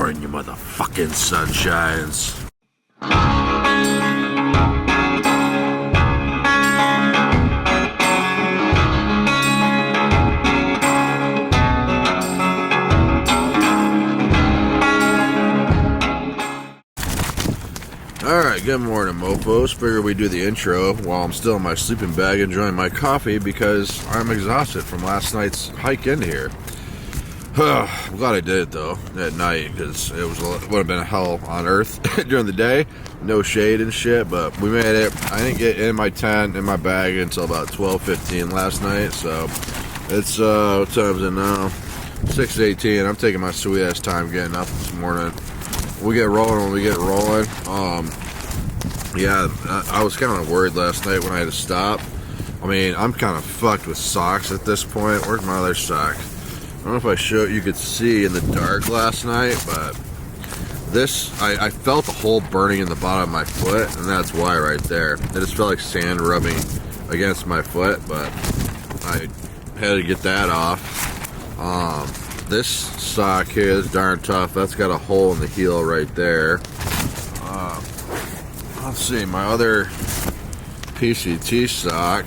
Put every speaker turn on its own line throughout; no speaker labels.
morning, you motherfucking sunshines. Alright, good morning, mofos. Figure we do the intro while I'm still in my sleeping bag enjoying my coffee because I'm exhausted from last night's hike into here. I'm glad I did it though at night because it would have been hell on earth during the day. No shade and shit, but we made it. I didn't get in my tent in my bag until about 12:15 last night, so it's what time is it now? 6:18. I'm taking my sweet ass time getting up this morning. We get rolling when we get rolling. Yeah, I was kind of worried last night when I had to stop. I mean, I'm kind of fucked with socks at this point. Where's my other sock? I don't know if you could see in the dark last night, but this, I felt the hole burning in the bottom of my foot, and that's why right there. It just felt like sand rubbing against my foot, but I had to get that off. This sock here is darn tough. That's got a hole in the heel right there. Let's see, my other PCT sock,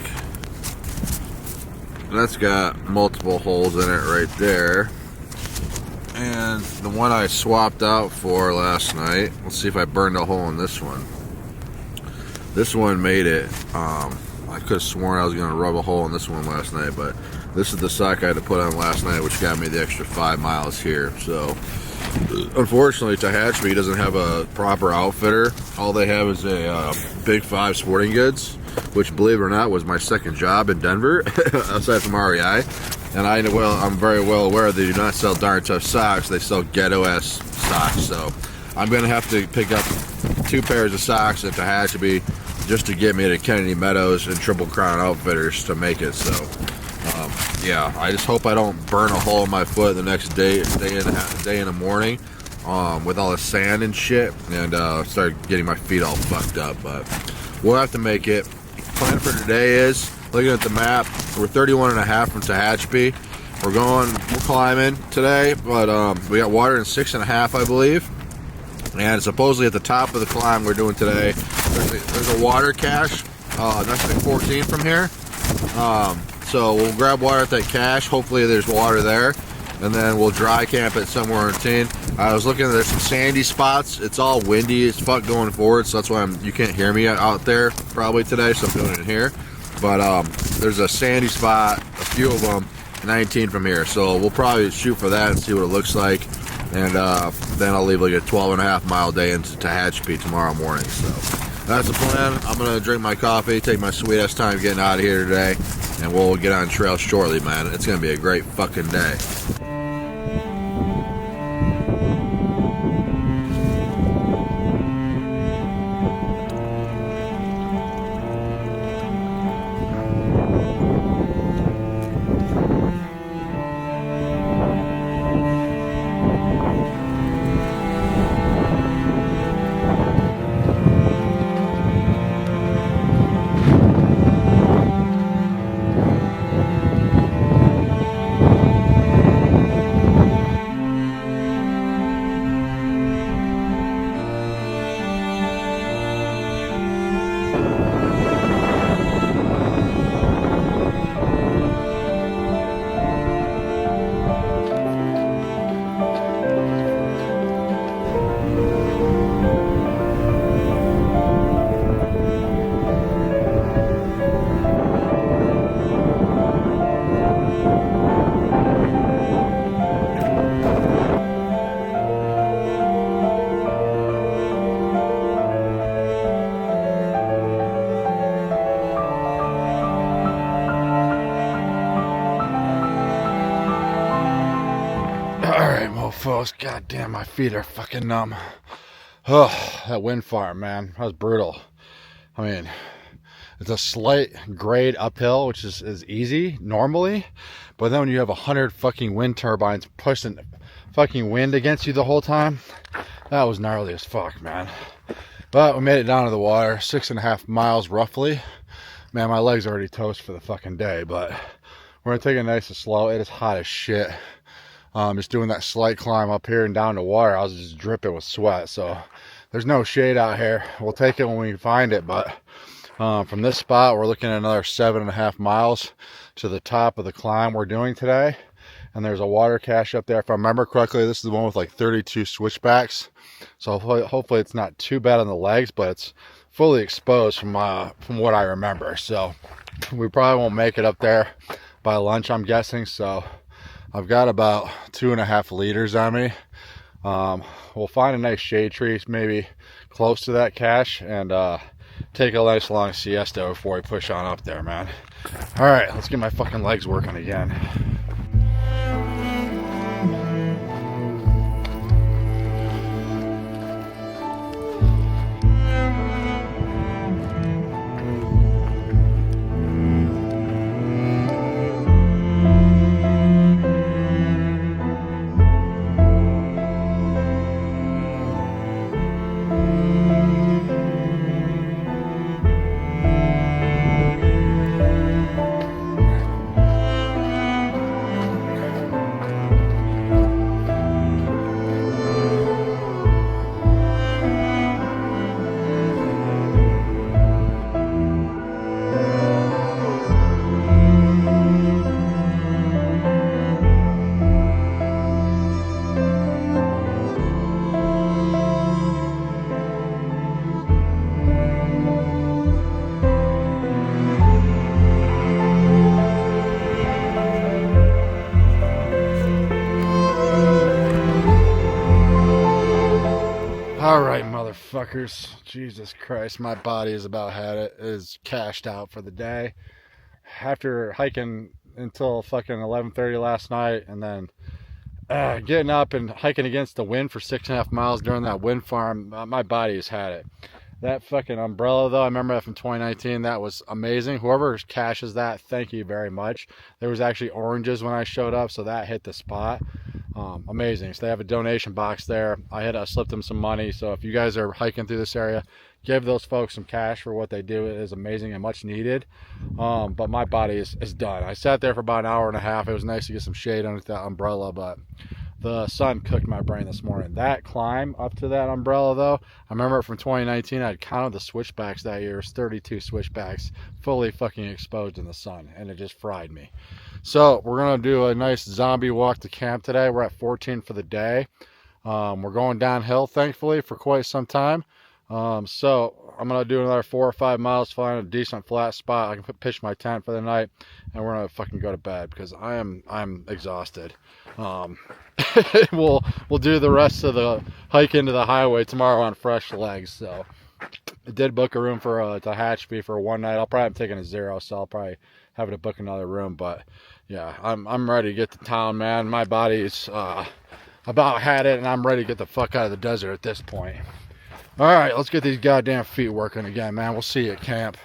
that's got multiple holes in it right there. And the one I swapped out for last night, let's see if I burned a hole in this one. This one made it. I could have sworn I was going to rub a hole in this one last night, but this is the sock I had to put on last night, which got me the extra 5 miles here. So, unfortunately, Tehachapi doesn't have a proper outfitter. All they have is a Big 5 Sporting Goods, which, believe it or not, was my second job in Denver, aside from REI. And I'm very well aware they do not sell darn tough socks. They sell ghetto-ass socks. So, I'm going to have to pick up 2 pairs of socks at Tehachapi just to get me to Kennedy Meadows and Triple Crown Outfitters to make it. So, yeah, I just hope I don't burn a hole in my foot the next day in the morning with all the sand and shit and start getting my feet all fucked up. But we'll have to make it. Plan for today is, looking at the map, we're 31.5 from Tehachapi. We're climbing today, but we got water in 6.5, I believe. And supposedly at the top of the climb we're doing today, there's a water cache. That's like 14 from here. So we'll grab water at that cache. Hopefully there's water there. And then we'll dry camp it somewhere in Teen. I was looking, there's some sandy spots. It's all windy as fuck going forward, so that's why you can't hear me out there probably today, so I'm doing it here. But there's a sandy spot, a few of them, 19 from here. So we'll probably shoot for that and see what it looks like. And then I'll leave like a 12.5 mile day into Tehachapi tomorrow morning. So that's the plan. I'm going to drink my coffee, take my sweet ass time getting out of here today, and we'll get on trail shortly, man. It's going to be a great fucking day. Alright, mofos. God damn, my feet are fucking numb. Oh, that wind farm, man. That was brutal. I mean, it's a slight grade uphill, which is easy normally. But then when you have 100 fucking wind turbines pushing fucking wind against you the whole time, that was gnarly as fuck, man. But we made it down to the water, 6.5 miles roughly. Man, my legs are already toast for the fucking day, but we're gonna take it nice and slow. It is hot as shit.
Just doing that slight climb up here and down to water. I was just dripping with sweat. So there's no shade out here. We'll take it when we find it, but from this spot, we're looking at another 7.5 miles to the top of the climb we're doing today. And there's a water cache up there. If I remember correctly, this is the one with like 32 switchbacks. So hopefully it's not too bad on the legs, but it's fully exposed from what I remember. So we probably won't make it up there by lunch, I'm guessing. So I've got about 2.5 liters on me. We'll find a nice shade tree, maybe close to that cache, and take a nice long siesta before we push on up there, man. All right, let's get my fucking legs working again. All right, motherfuckers. Jesus Christ, my body is about had it. It is cashed out for the day. After hiking until fucking 11:30 last night, and then getting up and hiking against the wind for 6.5 miles during that wind farm, my body has had it. That fucking umbrella, though, I remember that from 2019. That was amazing. Whoever caches that, thank you very much. There was actually oranges when I showed up, so that hit the spot. Amazing. So they have a donation box there. I slipped them some money. So if you guys are hiking through this area, give those folks some cash for what they do. It is amazing and much needed. But my body is done. I sat there for about an hour and a half. It was nice to get some shade underneath that umbrella, but the sun cooked my brain this morning. That climb up to that umbrella, though, I remember it from 2019. I'd counted the switchbacks that year. It was 32 switchbacks fully fucking exposed in the sun, and it just fried me. So we're going to do a nice zombie walk to camp today. We're at 14 for the day. We're going downhill, thankfully, for quite some time. So I'm going to do another 4 or 5 miles, find a decent flat spot. I can pitch my tent for the night, and we're going to fucking go to bed because I'm exhausted. We'll do the rest of the hike into the highway tomorrow on fresh legs. So I did book a room for Tehachapi for one night. I'll probably have taken a 0, so I'll probably have to book another room. But yeah, I'm ready to get to town, man. My body's about had it, and I'm ready to get the fuck out of the desert at this point. All right, let's get these goddamn feet working again, man. We'll see you at camp.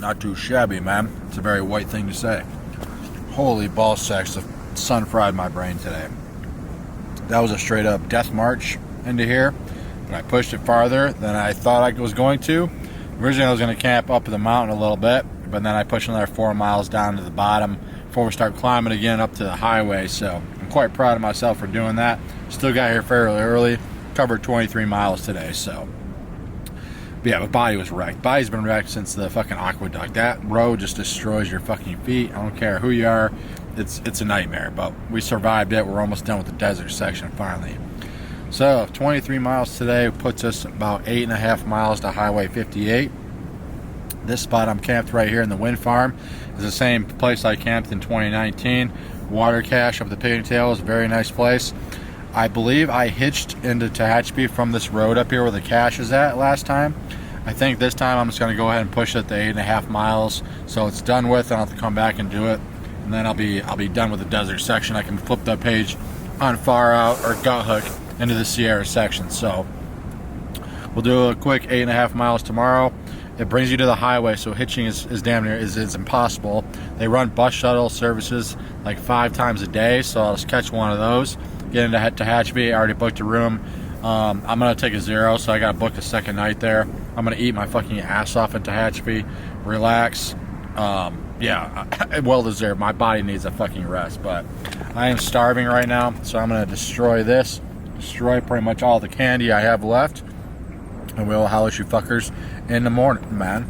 Not too shabby, man. It's a very white thing to say. Holy ball sacks, the sun fried my brain today. That was a straight up death march into here. But I pushed it farther than I thought I was going to. Originally I was going to camp up the mountain a little bit, but then I pushed another 4 miles down to the bottom before we start climbing again up to the highway. So I'm quite proud of myself for doing that. Still got here fairly early. Covered 23 miles today, so. But yeah, my body was wrecked. Body's been wrecked since the fucking aqueduct. That road just destroys your fucking feet. I don't care who you are. It's a nightmare, but we survived it. We're almost done with the desert section finally. So 23 miles today puts us about 8.5 miles to Highway 58. This spot I'm camped right here in the wind farm is the same place I camped in 2019. Water cache up the Pigtail is a very nice place. I believe I hitched into Tehachapi from this road up here where the cache is at last time. I think this time I'm just going to go ahead and push it to 8.5 miles, so it's done with, and I'll have to come back and do it, and then I'll be done with the desert section. I can flip that page on Far Out or Gut Hook into the Sierra section. So we'll do a quick 8.5 miles tomorrow. It brings you to the highway, so hitching is damn near is impossible. They run bus shuttle services like 5 times a day, so I'll just catch one of those. Get into Tehachapi. I already booked a room. I'm gonna take a 0, so I got booked a second night there. I'm gonna eat my fucking ass off in Tehachapi, relax. Yeah, well deserved. My body needs a fucking rest, but I am starving right now, so I'm gonna destroy this, destroy pretty much all the candy I have left, and we'll holler at you fuckers in the morning, man.